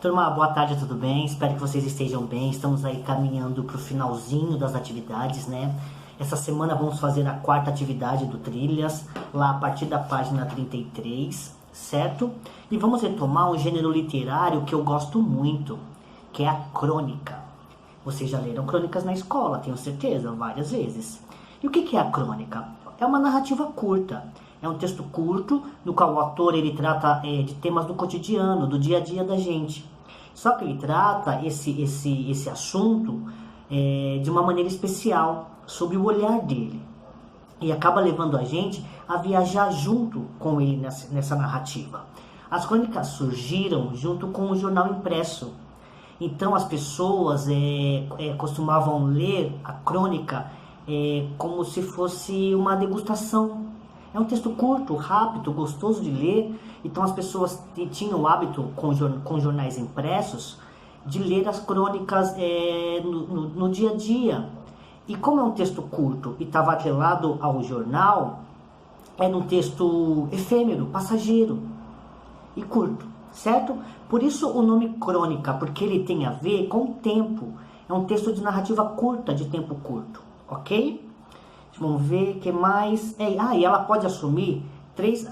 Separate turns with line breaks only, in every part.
Turma, boa tarde, tudo bem? Espero que vocês estejam bem. Estamos aí caminhando para o finalzinho das atividades, né? Essa semana vamos fazer a quarta atividade do Trilhas, lá a partir da página 33, certo? E vamos retomar um gênero literário que eu gosto muito, que é a crônica. Vocês já leram crônicas na escola, tenho certeza, várias vezes. E o que é a crônica? É uma narrativa curta. É um texto curto, no qual o autor ele trata de temas do cotidiano, do dia a dia da gente. Só que ele trata esse assunto de uma maneira especial, sob o olhar dele. E acaba levando a gente a viajar junto com ele nessa narrativa. As crônicas surgiram junto com o jornal impresso. Então as pessoas costumavam ler a crônica como se fosse uma degustação. É um texto curto, rápido, gostoso de ler. Então as pessoas tinham o hábito, com jornais impressos, de ler as crônicas no dia a dia. E como é um texto curto e estava atrelado ao jornal, era um texto efêmero, passageiro e curto, certo? Por isso o nome crônica, porque ele tem a ver com o tempo. É um texto de narrativa curta, de tempo curto, ok? Vamos ver o que mais. E ela pode assumir três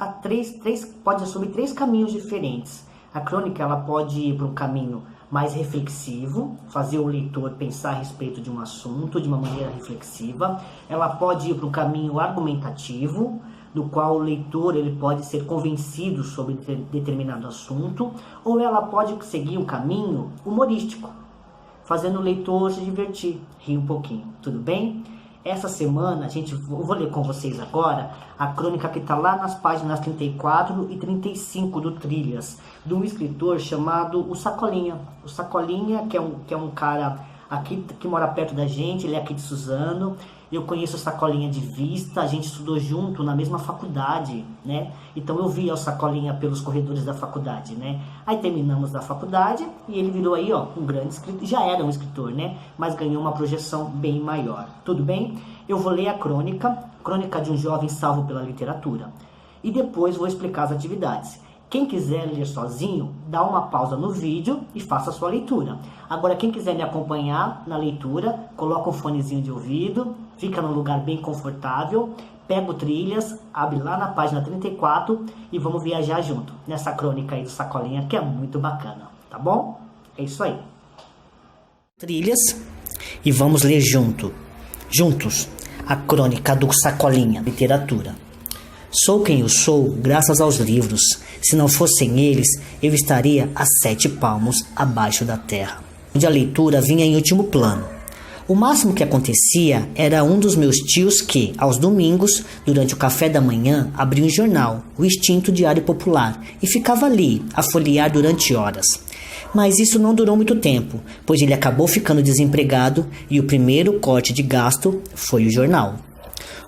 caminhos diferentes. A crônica ela pode ir para um caminho mais reflexivo, fazer o leitor pensar a respeito de um assunto de uma maneira reflexiva. Ela pode ir para um caminho argumentativo, no qual o leitor ele pode ser convencido sobre determinado assunto, ou ela pode seguir um caminho humorístico, fazendo o leitor se divertir, rir um pouquinho. Tudo bem? Essa semana, eu vou ler com vocês agora a crônica que está lá nas páginas 34 e 35 do Trilhas, de um escritor chamado o Sacolinha. O Sacolinha, que é um cara aqui que mora perto da gente, ele é aqui de Suzano. Eu conheço o Sacolinha de vista, a gente estudou junto na mesma faculdade, né? Então eu via o Sacolinha pelos corredores da faculdade, né? Aí terminamos da faculdade e ele virou aí, um grande escritor, já era um escritor, né? Mas ganhou uma projeção bem maior. Tudo bem? Eu vou ler a crônica de um jovem salvo pela literatura. E depois vou explicar as atividades. Quem quiser ler sozinho, dá uma pausa no vídeo e faça a sua leitura. Agora, quem quiser me acompanhar na leitura, coloca um fonezinho de ouvido, fica num lugar bem confortável, pega o Trilhas, abre lá na página 34 e vamos viajar junto nessa crônica aí do Sacolinha, que é muito bacana, tá bom? É isso aí. Trilhas e vamos ler juntos, a crônica do Sacolinha, literatura. Sou quem eu sou graças aos livros. Se não fossem eles, eu estaria a 7 palmos abaixo da terra, onde a leitura vinha em último plano. O máximo que acontecia era um dos meus tios que, aos domingos, durante o café da manhã, abria um jornal, o extinto Diário Popular, e ficava ali, a folhear durante horas. Mas isso não durou muito tempo, pois ele acabou ficando desempregado e o primeiro corte de gasto foi o jornal.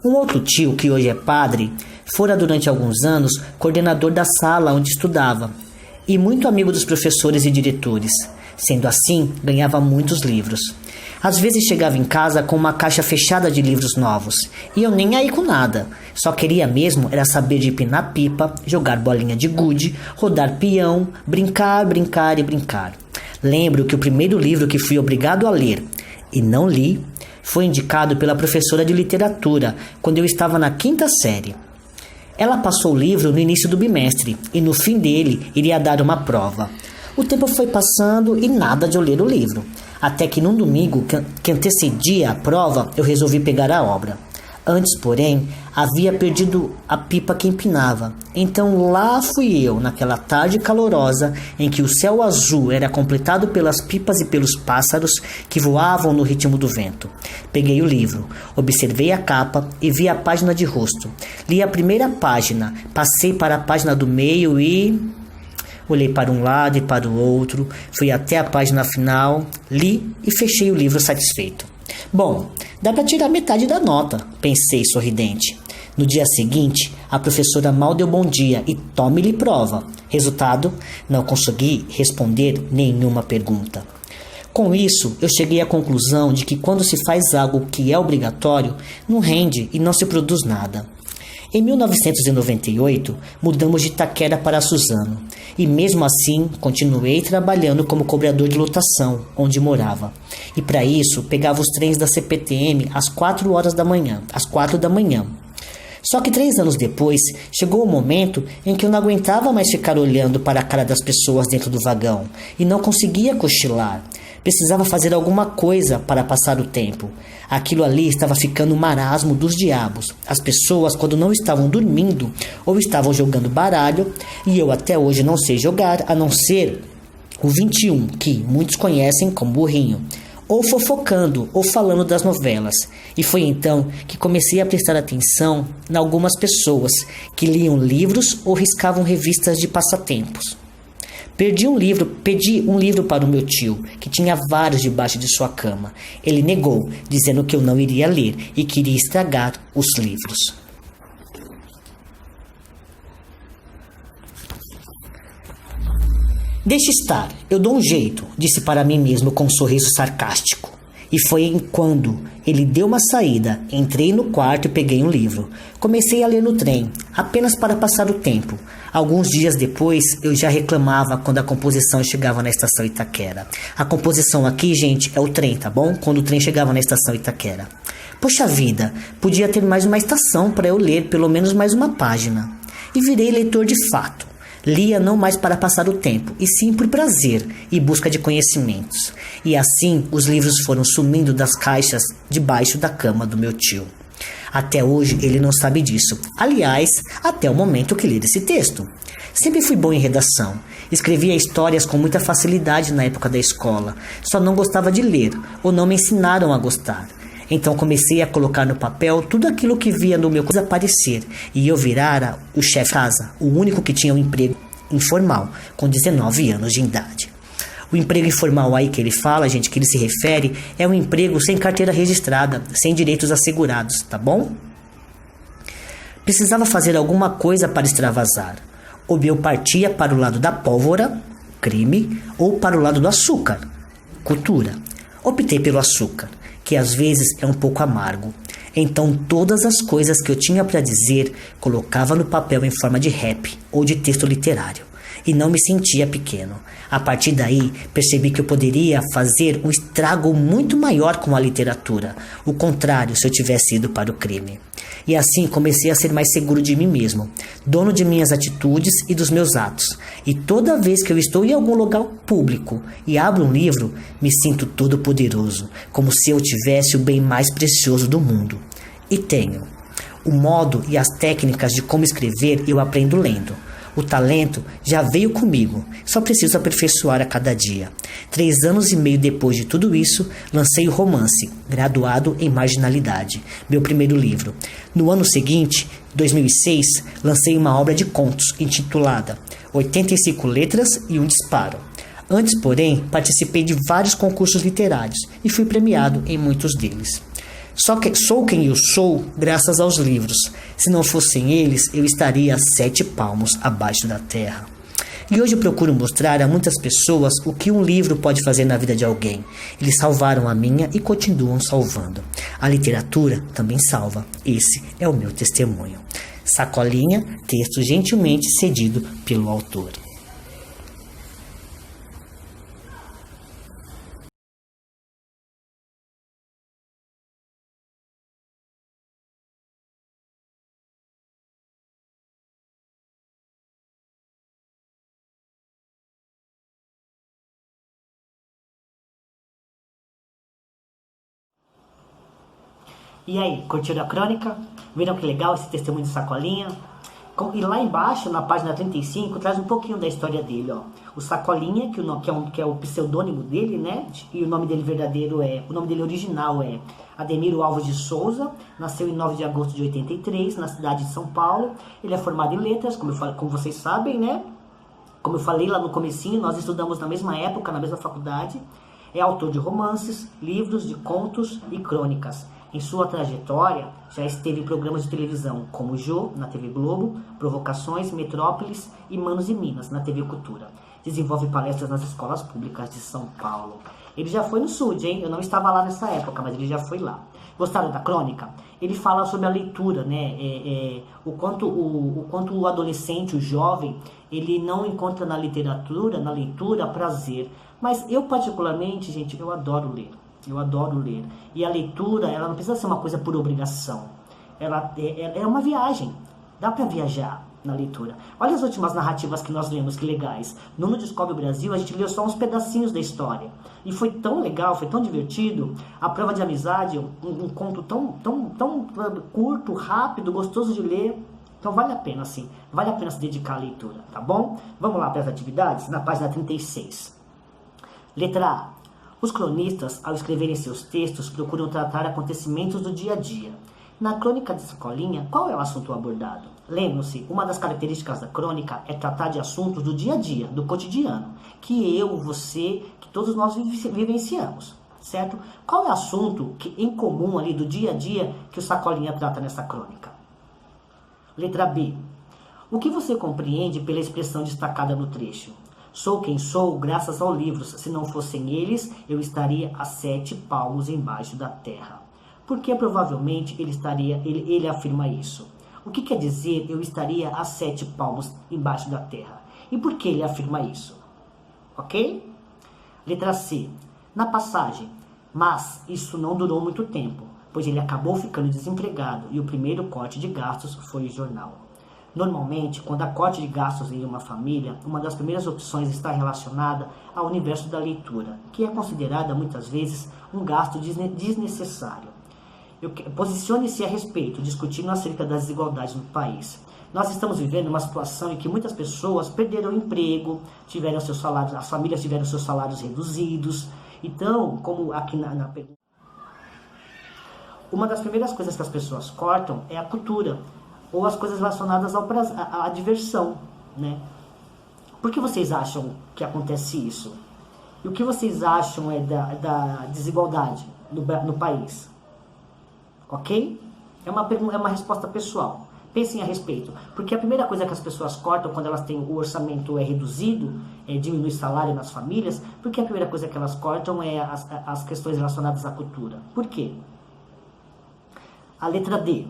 Um outro tio, que hoje é padre, fora durante alguns anos coordenador da sala onde estudava e muito amigo dos professores e diretores. Sendo assim, ganhava muitos livros. Às vezes chegava em casa com uma caixa fechada de livros novos e eu nem aí com nada. Só queria mesmo era saber de empinar pipa, jogar bolinha de gude, rodar peão, brincar. Lembro que o primeiro livro que fui obrigado a ler e não li foi indicado pela professora de literatura quando eu estava na 5ª série. Ela passou o livro no início do bimestre e no fim dele iria dar uma prova. O tempo foi passando e nada de eu ler o livro. Até que num domingo que antecedia a prova, eu resolvi pegar a obra. Antes, porém, havia perdido a pipa que empinava. Então lá fui eu, naquela tarde calorosa, em que o céu azul era completado pelas pipas e pelos pássaros que voavam no ritmo do vento. Peguei o livro, observei a capa e vi a página de rosto. Li a primeira página, passei para a página do meio e... olhei para um lado e para o outro, fui até a página final, li e fechei o livro satisfeito. Bom, dá para tirar metade da nota, pensei sorridente. No dia seguinte, a professora mal deu bom dia e tome-lhe prova. Resultado, não consegui responder nenhuma pergunta. Com isso, eu cheguei à conclusão de que quando se faz algo que é obrigatório, não rende e não se produz nada. Em 1998, mudamos de Itaquera para Suzano, e mesmo assim continuei trabalhando como cobrador de lotação, onde morava. E para isso, pegava os trens da CPTM às 4 da manhã. Só que 3 anos depois, chegou o momento em que eu não aguentava mais ficar olhando para a cara das pessoas dentro do vagão, e não conseguia cochilar. Precisava fazer alguma coisa para passar o tempo. Aquilo ali estava ficando um marasmo dos diabos. As pessoas, quando não estavam dormindo ou estavam jogando baralho, e eu até hoje não sei jogar, a não ser o 21, que muitos conhecem como burrinho, ou fofocando ou falando das novelas. E foi então que comecei a prestar atenção em algumas pessoas que liam livros ou riscavam revistas de passatempos. Pedi um livro para o meu tio, que tinha vários debaixo de sua cama. Ele negou, dizendo que eu não iria ler e queria estragar os livros. Deixe estar, eu dou um jeito, disse para mim mesmo com um sorriso sarcástico. E foi quando ele deu uma saída, entrei no quarto e peguei um livro. Comecei a ler no trem, apenas para passar o tempo. Alguns dias depois, eu já reclamava quando a composição chegava na estação Itaquera. A composição aqui, gente, é o trem, tá bom? Quando o trem chegava na estação Itaquera. Poxa vida, podia ter mais uma estação para eu ler pelo menos mais uma página. E virei leitor de fato. Lia não mais para passar o tempo, e sim por prazer e busca de conhecimentos. E assim os livros foram sumindo das caixas debaixo da cama do meu tio. Até hoje ele não sabe disso. Aliás, até o momento que li esse texto. Sempre fui bom em redação. Escrevia histórias com muita facilidade na época da escola. Só não gostava de ler, ou não me ensinaram a gostar. Então comecei a colocar no papel tudo aquilo que via no meu desaparecer, e eu virara o chefe de casa, o único que tinha um emprego informal, com 19 anos de idade. O emprego informal aí que ele fala, gente, que ele se refere, é um emprego sem carteira registrada, sem direitos assegurados, tá bom? Precisava fazer alguma coisa para extravasar. Ou eu partia para o lado da pólvora, crime, ou para o lado do açúcar, cultura. Optei pelo açúcar, que às vezes é um pouco amargo. Então todas as coisas que eu tinha para dizer colocava no papel em forma de rap ou de texto literário. E não me sentia pequeno. A partir daí, percebi que eu poderia fazer um estrago muito maior com a literatura. O contrário se eu tivesse ido para o crime. E assim comecei a ser mais seguro de mim mesmo, dono de minhas atitudes e dos meus atos. E toda vez que eu estou em algum lugar público e abro um livro, me sinto todo poderoso, como se eu tivesse o bem mais precioso do mundo. E tenho. O modo e as técnicas de como escrever eu aprendo lendo. O talento já veio comigo, só preciso aperfeiçoar a cada dia. 3 anos e meio depois de tudo isso, lancei o romance, Graduado em Marginalidade, meu primeiro livro. No ano seguinte, 2006, lancei uma obra de contos intitulada 85 Letras e um Disparo. Antes, porém, participei de vários concursos literários e fui premiado em muitos deles. Só que sou quem eu sou graças aos livros. Se não fossem eles, eu estaria a 7 palmos abaixo da terra. E hoje eu procuro mostrar a muitas pessoas o que um livro pode fazer na vida de alguém. Eles salvaram a minha e continuam salvando. A literatura também salva. Esse é o meu testemunho. Sacolinha, texto gentilmente cedido pelo autor. E aí, curtiram a crônica? Viram que legal esse testemunho de Sacolinha? E lá embaixo, na página 35, traz um pouquinho da história dele, ó. O Sacolinha, que é o pseudônimo dele, né? E o nome dele verdadeiro o nome dele original é Ademiro Alves de Souza. Nasceu em 9 de agosto de 83, na cidade de São Paulo. Ele é formado em letras, como vocês sabem, né? Como eu falei lá no comecinho, nós estudamos na mesma época, na mesma faculdade. É autor de romances, livros, de contos e crônicas. Em sua trajetória, já esteve em programas de televisão como Jô, na TV Globo, Provocações, Metrópolis e Manos e Minas, na TV Cultura. Desenvolve palestras nas escolas públicas de São Paulo. Ele já foi no SUD, hein? Eu não estava lá nessa época, mas ele já foi lá. Gostaram da crônica? Ele fala sobre a leitura, né? O quanto o adolescente, o jovem, ele não encontra na leitura, prazer. Mas eu particularmente, gente, eu adoro ler. Eu adoro ler. E a leitura, ela não precisa ser uma coisa por obrigação. Ela é uma viagem. Dá para viajar na leitura. Olha as últimas narrativas que nós lemos, que legais. No Descobre o Brasil, a gente leu só uns pedacinhos da história. E foi tão legal, foi tão divertido. A Prova de Amizade, um conto tão curto, rápido, gostoso de ler. Então vale a pena, sim. Vale a pena se dedicar à leitura, tá bom? Vamos lá para as atividades? Na página 36. Letra A. Os cronistas, ao escreverem seus textos, procuram tratar acontecimentos do dia a dia. Na crônica de Sacolinha, qual é o assunto abordado? Lembram-se, uma das características da crônica é tratar de assuntos do dia a dia, do cotidiano, que eu, você, que todos nós vivenciamos, certo? Qual é o assunto em comum ali do dia a dia que o Sacolinha trata nessa crônica? Letra B. O que você compreende pela expressão destacada no trecho? Sou quem sou graças aos livros, se não fossem eles, eu estaria a 7 palmos embaixo da terra. Porque provavelmente ele afirma isso. O que quer dizer eu estaria a 7 palmos embaixo da terra? E por que ele afirma isso? Ok? Letra C. Na passagem, mas isso não durou muito tempo, pois ele acabou ficando desempregado e o primeiro corte de gastos foi o jornal. Normalmente, quando há corte de gastos em uma família, uma das primeiras opções está relacionada ao universo da leitura, que é considerada muitas vezes um gasto desnecessário. Posicione-se a respeito, discutindo acerca das desigualdades no país. Nós estamos vivendo uma situação em que muitas pessoas perderam o emprego, tiveram seus salários, as famílias tiveram seus salários reduzidos. Então, como aqui na pergunta, uma das primeiras coisas que as pessoas cortam é a cultura, ou as coisas relacionadas à diversão, né? Por que vocês acham que acontece isso? E o que vocês acham da desigualdade no país? Ok? É uma resposta pessoal. Pensem a respeito. Porque a primeira coisa que as pessoas cortam quando elas têm o orçamento reduzido, diminui o salário nas famílias, porque a primeira coisa que elas cortam é as questões relacionadas à cultura. Por quê? A letra D.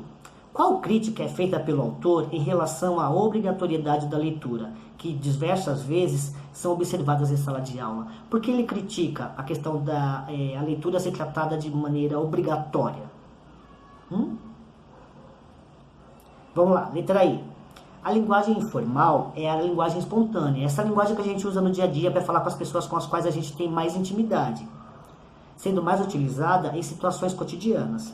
Qual crítica é feita pelo autor em relação à obrigatoriedade da leitura, que diversas vezes são observadas em sala de aula? Porque ele critica a questão da a leitura ser tratada de maneira obrigatória. Vamos lá, letra I. A linguagem informal é a linguagem espontânea. Essa linguagem que a gente usa no dia a dia para falar com as pessoas com as quais a gente tem mais intimidade, sendo mais utilizada em situações cotidianas.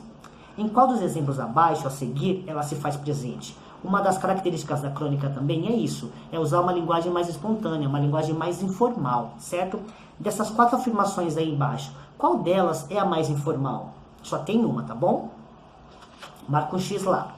Em qual dos exemplos abaixo, a seguir, ela se faz presente? Uma das características da crônica também é isso, é usar uma linguagem mais espontânea, uma linguagem mais informal, certo? Dessas 4 afirmações aí embaixo, qual delas é a mais informal? Só tem uma, tá bom? Marca um X lá.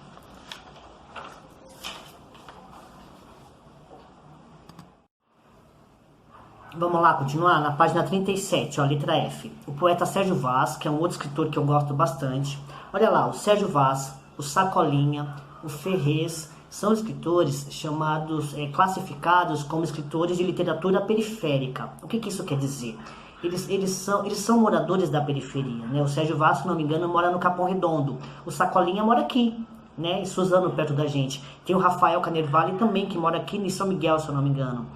Vamos lá, continuar na página 37, ó, letra F. O poeta Sérgio Vaz, que é um outro escritor que eu gosto bastante. Olha lá, o Sérgio Vaz, o Sacolinha, o Ferrez, são escritores chamados, classificados como escritores de literatura periférica. O que isso quer dizer? Eles são moradores da periferia, né? O Sérgio Vaz, se não me engano, mora no Capão Redondo. O Sacolinha mora aqui, né? Em Suzano, perto da gente. Tem o Rafael Canervale também, que mora aqui em São Miguel, se eu não me engano.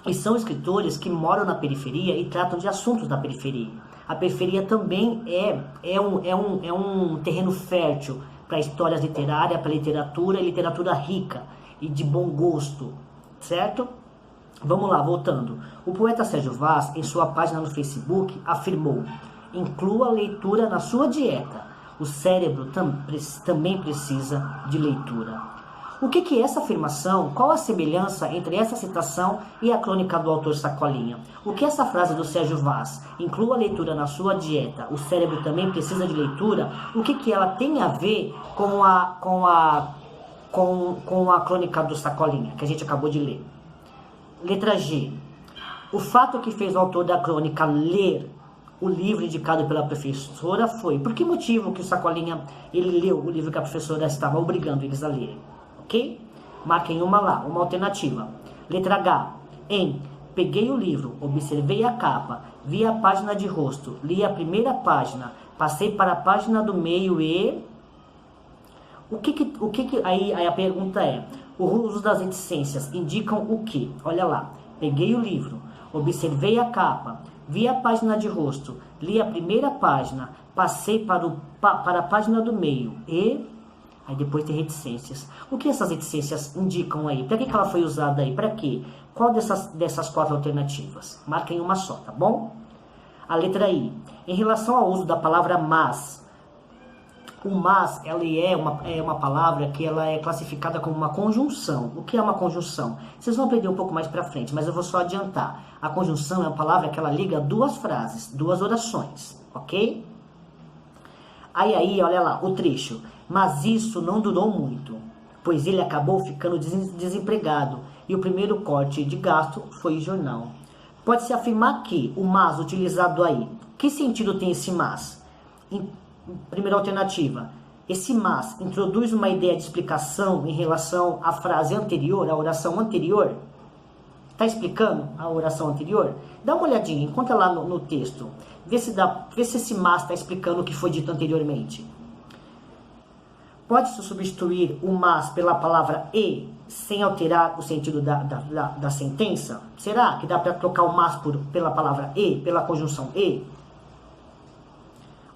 E são escritores que moram na periferia e tratam de assuntos da periferia. A periferia também é um terreno fértil para histórias literárias, para literatura e literatura rica e de bom gosto, certo? Vamos lá, voltando. O poeta Sérgio Vaz, em sua página no Facebook, afirmou: inclua a leitura na sua dieta. O cérebro também precisa de leitura. O que é essa afirmação? Qual a semelhança entre essa citação e a crônica do autor Sacolinha? O que é essa frase do Sérgio Vaz? Inclua a leitura na sua dieta. O cérebro também precisa de leitura. O que ela tem a ver com a crônica do Sacolinha, que a gente acabou de ler? Letra G. O fato que fez o autor da crônica ler o livro indicado pela professora foi... Por que motivo que o Sacolinha ele leu o livro que a professora estava obrigando eles a lerem? Ok? Marquem uma lá, uma alternativa. Letra H. Peguei o livro, observei a capa, vi a página de rosto, li a primeira página, Passei para a página do meio e... Aí a pergunta é, o uso das reticências indicam o que? Olha lá, peguei o livro, observei a capa, vi a página de rosto, li a primeira página, passei para a página do meio e... Aí depois tem reticências. O que essas reticências indicam aí? Para que ela foi usada aí? Para quê? Qual dessas 4 alternativas? Marquem uma só, tá bom? A letra I. Em relação ao uso da palavra mas, o mas, ela é uma palavra que ela é classificada como uma conjunção. O que é uma conjunção? Vocês vão aprender um pouco mais pra frente, mas eu vou só adiantar. A conjunção é uma palavra que ela liga 2 frases, 2 orações, ok? Aí, olha lá, o trecho. Mas isso não durou muito, pois ele acabou ficando desempregado e o primeiro corte de gasto foi o jornal. Pode-se afirmar que o mas utilizado aí, que sentido tem esse mas? Primeira alternativa, esse mas introduz uma ideia de explicação em relação à frase anterior, à oração anterior? Está explicando a oração anterior? Dá uma olhadinha, encontra lá no texto. Vê se esse mas está explicando o que foi dito anteriormente. Pode-se substituir o mas pela palavra e, sem alterar o sentido da sentença? Será que dá para trocar o mas pela palavra e, pela conjunção e?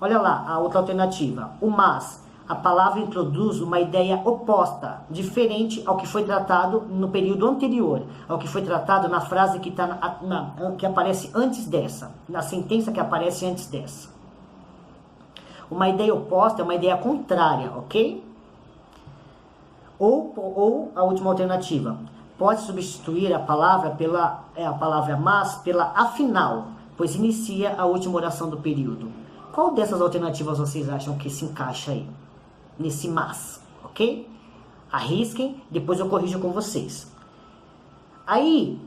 Olha lá, a outra alternativa. O mas, a palavra introduz uma ideia oposta, diferente ao que foi tratado no período anterior, ao que foi tratado na frase que aparece antes dessa, na sentença que aparece antes dessa. Uma ideia oposta é uma ideia contrária, ok? Ou a última alternativa. Pode substituir a palavra mas pela afinal, pois inicia a última oração do período. Qual dessas alternativas vocês acham que se encaixa aí? Nesse mas, ok? Arrisquem, depois eu corrijo com vocês. Aí,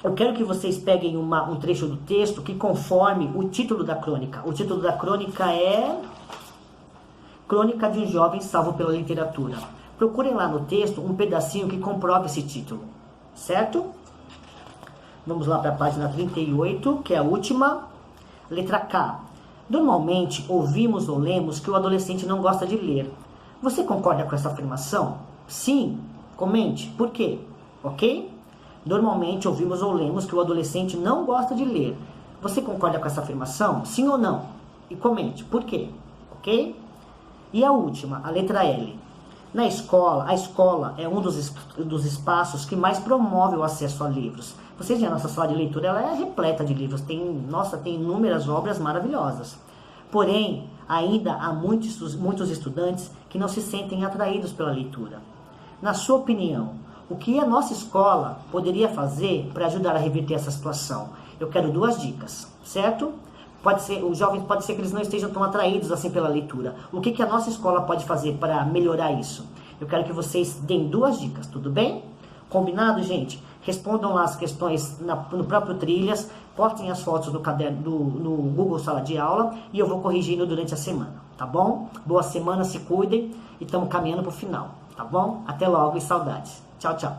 eu quero que vocês peguem um trecho do texto que conforme o título da crônica. O título da crônica é Crônica de um Jovem Salvo pela Literatura. Procurem lá no texto um pedacinho que comprove esse título, certo? Vamos lá para a página 38, que é a última. Letra K. Normalmente ouvimos ou lemos que o adolescente não gosta de ler. Você concorda com essa afirmação? Sim, comente. Por quê? Ok? Normalmente ouvimos ou lemos que o adolescente não gosta de ler. Você concorda com essa afirmação? Sim ou não? E comente. Por quê? Ok? E a última, a letra L. Na escola, a escola é um dos espaços que mais promove o acesso a livros. Vocês veem, a nossa sala de leitura ela é repleta de livros. Tem inúmeras obras maravilhosas. Porém, ainda há muitos estudantes que não se sentem atraídos pela leitura. Na sua opinião, o que a nossa escola poderia fazer para ajudar a reverter essa situação? Eu quero 2 dicas, certo? Os jovens pode ser que eles não estejam tão atraídos assim pela leitura. O que a nossa escola pode fazer para melhorar isso? Eu quero que vocês deem 2 dicas, tudo bem? Combinado, gente? Respondam lá as questões no próprio Trilhas, postem as fotos no caderno no Google Sala de Aula e eu vou corrigindo durante a semana, tá bom? Boa semana, se cuidem e estamos caminhando para o final, tá bom? Até logo e saudades. Tchau, tchau.